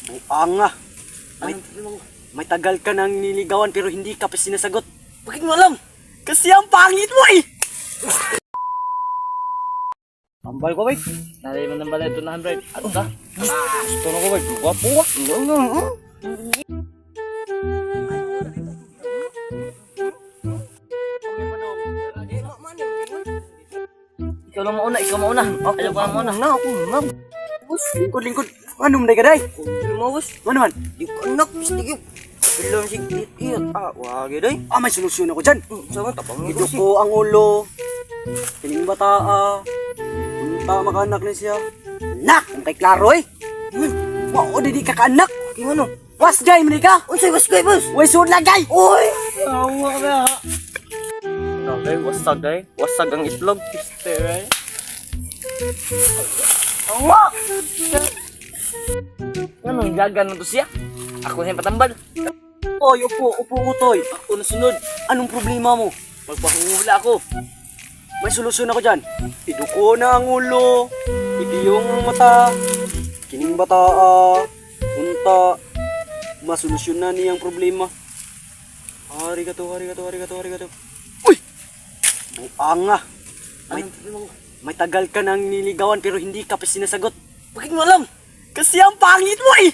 Buanga. May, may tagal ka nang niligawan pero hindi ka pa sinasagot. Bakit mo alam? Kasi ang pangit mo eh! Ambal ko, bay. Nalay mo ng balay 200. Ano ka? Gusto na ko, bay. Wapo ka. Ikaw lang mauna, ikaw mauna. Ayaw ko lang mauna. Na, ako, ma'am. Lingkod. Ano man ka, day? Bus. Ano man? Di ko anak, sige. Bilang si Kit. Wag day. May solusyon ako dyan. Saan ka tapang ito ko ang ulo. Piling bata, punta makanak na siya. Nak! Ang kay klaro eh. Wow, di kakaanak. Yung ano? Was gay, manika? Unsay was gay, boss? Way sud lagay. Oy! Tawa ka. Okay, wasag eh. Wasag ang itlog. Kister eh. Tawa! Anong gagan na to siya? Ako na yung patambal. Oy, upo, utoy. Ako na sunod. Anong problema mo? Magpahuhula ako. May solusyon ako dyan. Iduko na ang ulo. Ibiyong ang mata. Kining bata. Punta. Masolusyon na niyang problema. Arigato. Uy! Buanga. May tagal ka nang niligawan pero hindi ka pa sinasagot. Bakit mo alam? Kasi ang pangit mo eh!